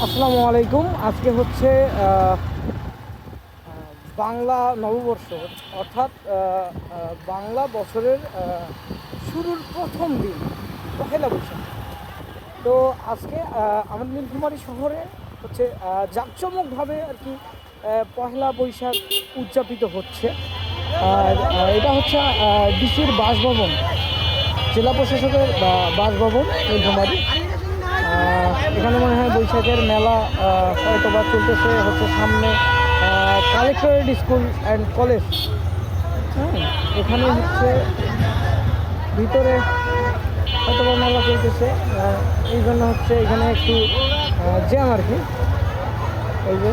আসসালামু আলাইকুম। আজকে হচ্ছে বাংলা নববর্ষ, অর্থাৎ বাংলা বছরের শুরুর প্রথম দিন, পহেলা বৈশাখ। তো আজকে আমাদের নীলফামারী শহরে হচ্ছে জাঁকজমকভাবে আর কি পহেলা বৈশাখ উদযাপিত হচ্ছে। আর এটা হচ্ছে ডিসির বাসভবন, জেলা প্রশাসকের বাসভবন নীলফামারী। এখানে মনে হয় বৈশাখের মেলা হয়তো বা চলতেছে, হচ্ছে সামনে কালেক্টরেট স্কুল অ্যান্ড কলেজ। হ্যাঁ, এখানে হচ্ছে ভিতরে হয়তো বা মেলা চলতেছে, এই জন্য হচ্ছে এখানে একটু জ্যাম আর কি। এই যে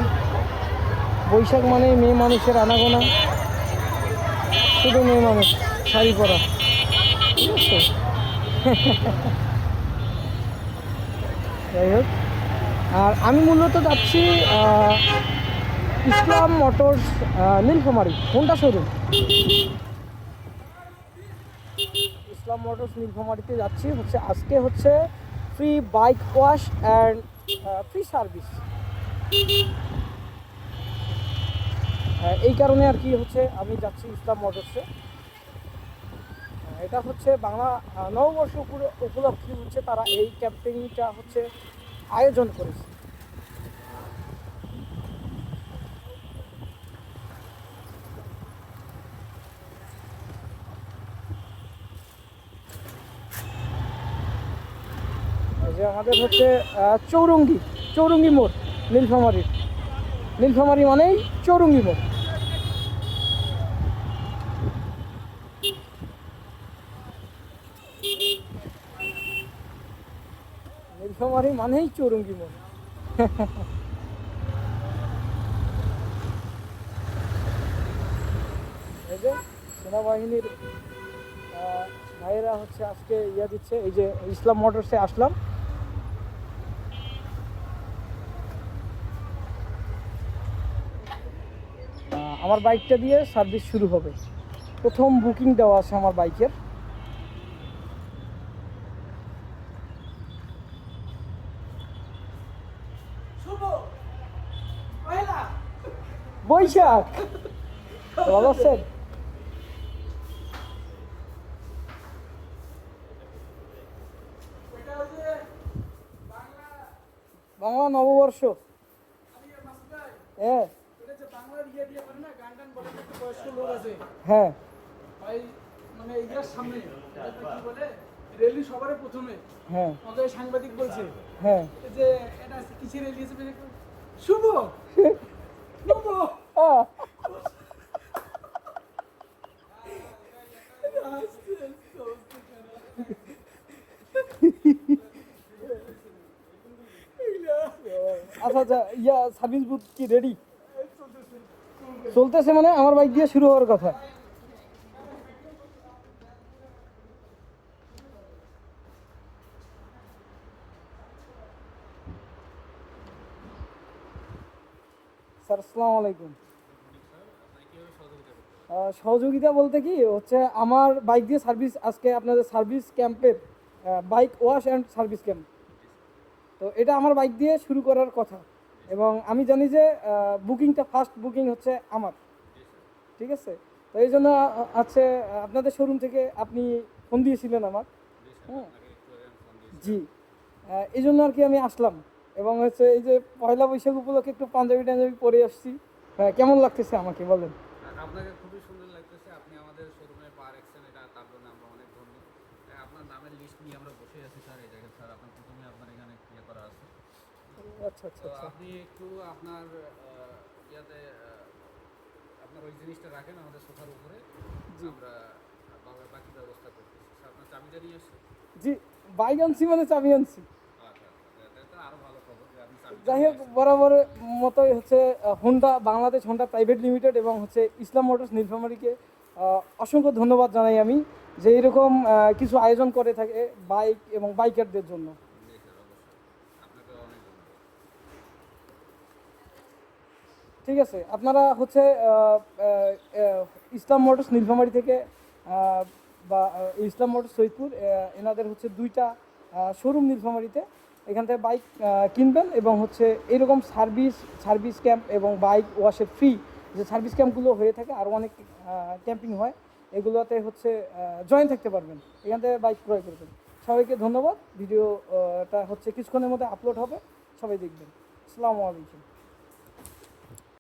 বৈশাখ মানে মেয়ে মানুষের আনাগোনা, শুধু মেয়ে মানুষ শাড়ি পরা, ঠিক আছে। যাই হোক, আর আমি মূলত যাচ্ছি ইসলাম মোটরস নীলফামারী হোন্ডা শোরুম। ইসলাম মোটরস নীলফামারীতে যাচ্ছি, হচ্ছে আজকে হচ্ছে free bike wash and free service. এই কারণে আর কি হচ্ছে আমি যাচ্ছি ইসলাম মোটরসে। এটা হচ্ছে বাংলা নববর্ষ উপলক্ষে হচ্ছে তারা এই ক্যাম্পেইনটা হচ্ছে আয়োজন করেছে। যে আমাদের হচ্ছে চৌরঙ্গি, চৌরঙ্গি মোড় নীলফামারীর, নীলফামারী মানেই চৌরঙ্গি মোড়। নীলফামারী মানেই চৌরঙ্গি মোড়। এই যে সেনাবাহিনীর ভাইয়েরা হচ্ছে আজকে দিচ্ছে। এই যে ইসলাম মোটরসে আসলাম। আমার বাইকটা দিয়ে সার্ভিস শুরু হবে, প্রথম বুকিং দেওয়া আছে আমার বাইকের। বৈশাখ ভালো আছেন? বাংলা নববর্ষ। হ্যাঁ হ্যাঁ, মানে এইটার সামনে কি বলে রেলি সবার প্রথমে হ্যাঁ আমাদের সাংবাদিক বলছে হ্যাঁ। যে এটা কিসের রেলি হিসেবে শুভ শুভ আহ, আচ্ছা আচ্ছা, সার্ভিস বুথ কি রেডি চলতেছে? মানে আমার বাইক দিয়ে শুরু হওয়ার কথা। স্যার আসসালামু আলাইকুম। সহযোগিতা বলতে কি হচ্ছে, আমার বাইক দিয়ে সার্ভিস, আজকে আপনাদের সার্ভিস ক্যাম্পের bike wash and service camp. তো এটা আমার বাইক দিয়ে শুরু করার কথা, এবং আমি জানি যে বুকিংটা ফার্স্ট বুকিং হচ্ছে আমার, ঠিক আছে। তো এই জন্য আছে আপনাদের শোরুম থেকে আপনি ফোন দিয়েছিলেন আমার। হ্যাঁ জি, এই জন্য আর কি আমি আসলাম। এবং হচ্ছে এই যে পয়লা বৈশাখ উপলক্ষে একটু পাঞ্জাবি টাঞ্জাবি পরে আসছি। কেমন লাগতেছে আমাকে বলেন? আপনাকে খুবই সুন্দর লাগতেছে। আপনি আমাদের শোরুমে পা রাখছেন, এটা তার জন্য আমরা অনেক ধন্য। আপনার নামের লিস্ট নিয়ে আমরা বসে আছি স্যার, এই জায়গায় স্যার আপনার প্রথমে আপনার এখানে ইয়ে করা আছে। আচ্ছা আচ্ছা তো আচ্ছা। আপনি একটু আপনার ইয়াতে আপনার ওই জিনিসটা রাখেন আমাদের সোফার উপরে, আমরা বাকি ব্যবস্থা করতেছি। স্যার আপনার চাবিটা নিয়ে আসছেন? জি, বাইক আনছি মানে চাবি আনছি। আচ্ছা আচ্ছা, এটা আরও ভালো খবর যে আপনি চাবিটা যাই নিয়ে হোক, আসছেন। বরাবর মতোই হচ্ছে Honda Bangladesh Honda private limited এবং হচ্ছে ইসলাম মোটরস নীলফামারীকে অসংখ্য ধন্যবাদ জানাই আমি, যে এরকম কিছু আয়োজন করে থাকে বাইক এবং বাইকারদের জন্য। জি স্যার, অবশ্যই আপনাকে অনেক ধন্যবাদ। ঠিক আছে, আপনারা হচ্ছে ইসলাম মোটরস নীলফামারী থেকে আহ, বা ইসলাম মোটরস সৈয়দপুর, এনাদের হচ্ছে দুইটা শোরুম নীলফামারীতে। এখান থেকে বাইক কিনবেন এবং হচ্ছে এরকম সার্ভিস ক্যাম্প এবং বাইক ওয়াশের ফ্রি যে সার্ভিস ক্যাম্পগুলো হয়ে থাকে আরও অনেক ক্যাম্পিং হয়, এগুলোতে হচ্ছে জয়েন থাকতে পারবেন, এখান থেকে বাইক ক্রয় করবেন। সবাইকে ধন্যবাদ। ভিডিওটা হচ্ছে কিছুক্ষণের মধ্যে আপলোড হবে, সবাই দেখবেন। আসসালামু আলাইকুম।